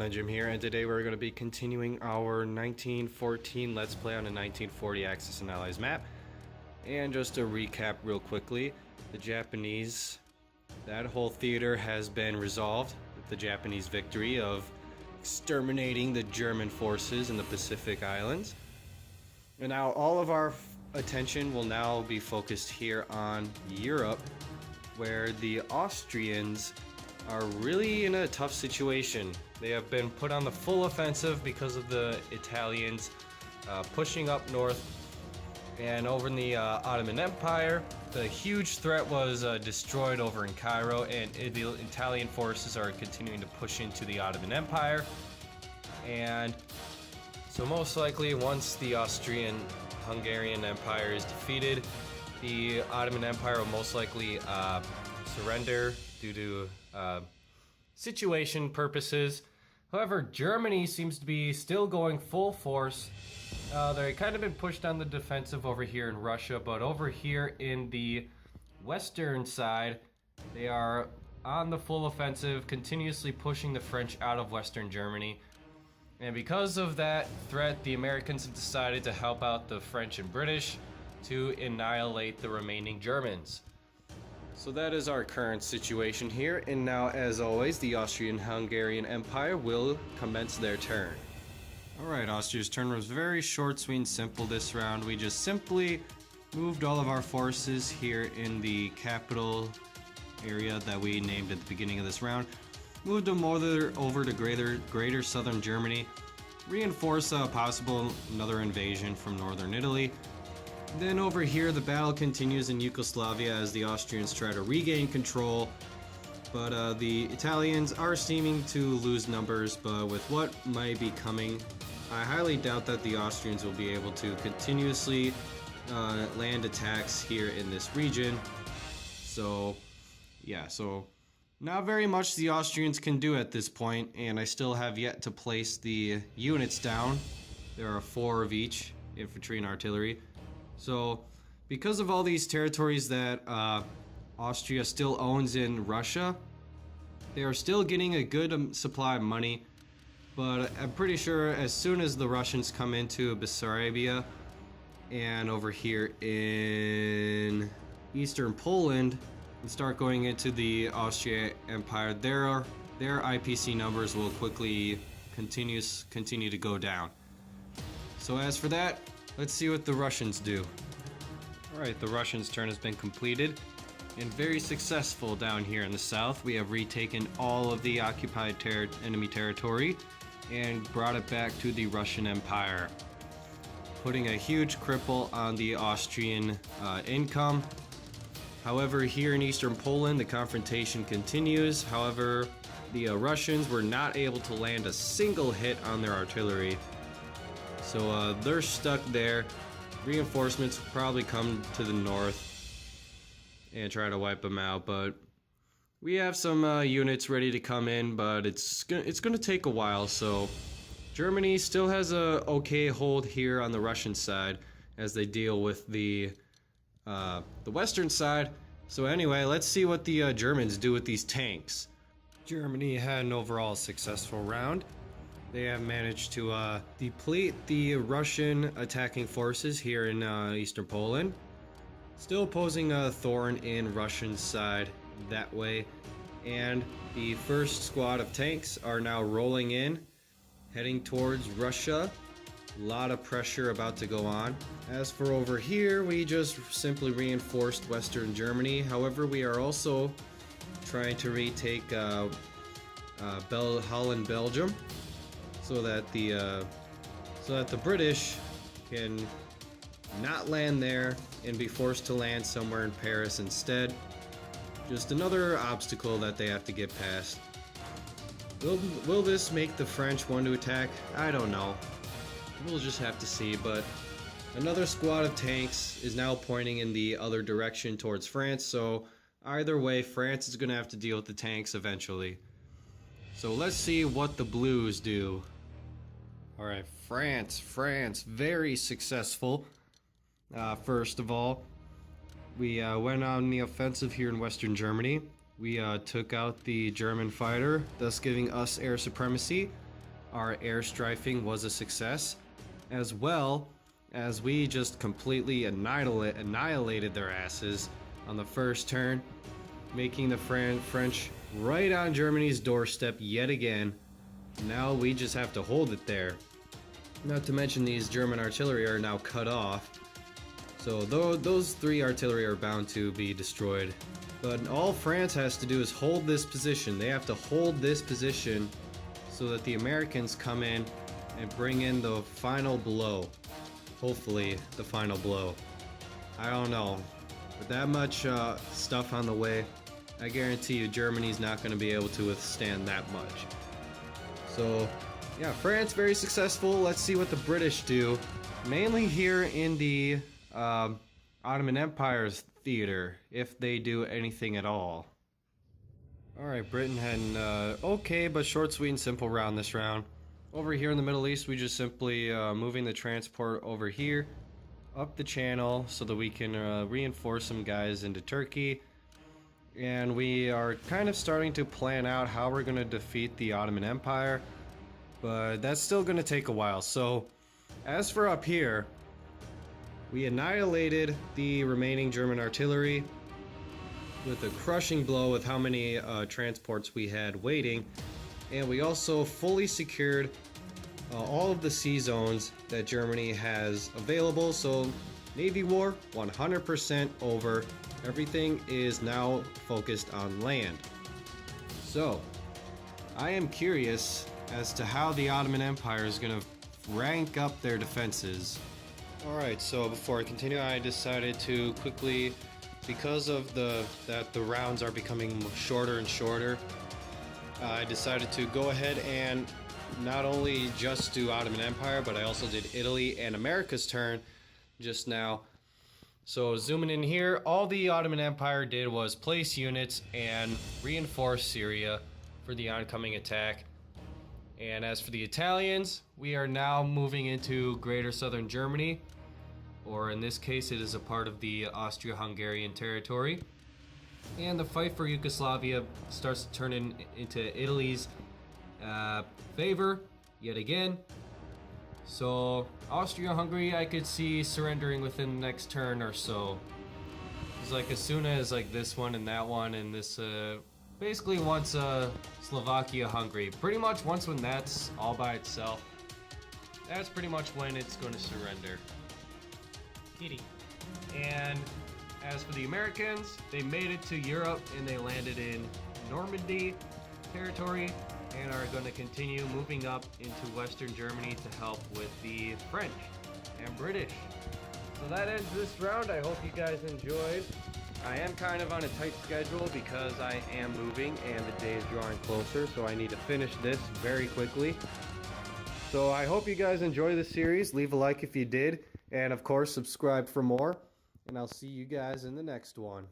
Jim here, and today we're going to be continuing our 1914 Let's Play on a 1940 Axis and Allies map. And just to recap real quickly, the Japanese, that whole theater has been resolved with the Japanese victory of exterminating the German forces in the Pacific Islands. And now all of our attention will now be focused here on Europe, where the Austrians are really in a tough situation. They have been put on the full offensive because of the Italians pushing up north. And over in the Ottoman Empire, the huge threat was destroyed over in Cairo, and the Italian forces are continuing to push into the Ottoman Empire. And so most likely, once the Austrian-Hungarian Empire is defeated, the Ottoman Empire will most likely surrender due to situation purposes. However, Germany seems to be still going full force. They've kind of been pushed on the defensive over here in Russia, but over here in the western side, they are on the full offensive, continuously pushing the French out of Western Germany. And because of that threat, the Americans have decided to help out the French and British to annihilate the remaining Germans. So that is our current situation here, and now, as always, the Austrian-Hungarian Empire will commence their turn. Alright, Austria's turn was very short, sweet, and simple this round. We just simply moved all of our forces here in the capital area that we named at the beginning of this round. Moved them over to greater southern Germany, reinforce possible another invasion from northern Italy. Then over here, the battle continues in Yugoslavia as the Austrians try to regain control. But the Italians are seeming to lose numbers, but with what might be coming, I highly doubt that the Austrians will be able to continuously land attacks here in this region. So, yeah, so not very much the Austrians can do at this point, and I still have yet to place the units down. There are 4 of each, infantry and artillery. So, because of all these territories that Austria still owns in Russia, they are still getting a good supply of money. But I'm pretty sure as soon as the Russians come into Bessarabia and over here in eastern Poland and start going into the Austrian Empire, their IPC numbers will quickly continue to go down. So as for that, let's see what the Russians do. Alright, the Russians' turn has been completed and very successful down here in the south. We have retaken all of the occupied enemy territory and brought it back to the Russian Empire, putting a huge cripple on the Austrian income. However, here in eastern Poland, the confrontation continues. However, the Russians were not able to land a single hit on their artillery. So they're stuck there. Reinforcements will probably come to the north and try to wipe them out, but we have some units ready to come in, but it's gonna take a while. So Germany still has a okay hold here on the Russian side as they deal with the western side. So anyway, let's see what the Germans do with these tanks. Germany had an overall successful round. They have managed to deplete the Russian attacking forces here in eastern Poland. Still posing a thorn in Russian side that way. And the first squad of tanks are now rolling in, heading towards Russia. A lot of pressure about to go on. As for over here, we just simply reinforced Western Germany. However, we are also trying to retake Holland, Belgium, so that the British can not land there and be forced to land somewhere in Paris instead. Just another obstacle that they have to get past. Will this make the French want to attack? I don't know. We'll just have to see, but another squad of tanks is now pointing in the other direction towards France, so either way, France is going to have to deal with the tanks eventually. So let's see what the Blues do. Alright, France, very successful. First of all, we went on the offensive here in Western Germany. We took out the German fighter, thus giving us air supremacy. our air strafing was a success, as well as we just completely annihilated their asses on the first turn, making the French right on Germany's doorstep yet again. Now we just have to hold it there. Not to mention these German artillery are now cut off, so those 3 artillery are bound to be destroyed. But all France has to do is hold this position. They have to hold this position so that the Americans come in and bring in the final blow. Hopefully, the final blow. I don't know. With that much stuff on the way, I guarantee you Germany's not going to be able to withstand that much. So, yeah, France very successful. Let's see what the British do. Mainly here in the Ottoman Empire's theater, if they do anything at all. Alright, Britain had an okay but short, sweet, and simple round this round. Over here in the Middle East, we just simply moving the transport over here, up the channel, so that we can reinforce some guys into Turkey. And we are kind of starting to plan out how we're going to defeat the Ottoman Empire, but that's still going to take a while. So, as for up here, we annihilated the remaining German artillery with a crushing blow with how many transports we had waiting, and we also fully secured all of the sea zones that Germany has available. So Navy War 100% over. Everything is now focused on land. So I am curious as to how the Ottoman Empire is going to rank up their defenses. Alright, so before I continue, I decided to quickly, because of that the rounds are becoming shorter and shorter, I decided to go ahead and not only just do Ottoman Empire, but I also did Italy and America's turn just now. So zooming in here, all the Ottoman Empire did was place units and reinforce Syria for the oncoming attack. And as for the Italians, we are now moving into Greater Southern Germany, or in this case it is a part of the Austria-Hungarian territory. And the fight for Yugoslavia starts to turn into Italy's favor yet again. So Austria-Hungary I could see surrendering within the next turn or so. It's like as soon as like this one and that one and this basically once Slovakia-Hungary, pretty much once when that's all by itself, that's pretty much when it's going to surrender. Kitty. And as for the Americans, they made it to Europe and they landed in Normandy territory and are going to continue moving up into Western Germany to help with the French and British. So that ends this round. I hope you guys enjoyed. I am kind of on a tight schedule because I am moving and the day is drawing closer, so I need to finish this very quickly. So I hope you guys enjoy the series. Leave a like if you did, and of course subscribe for more, and I'll see you guys in the next one.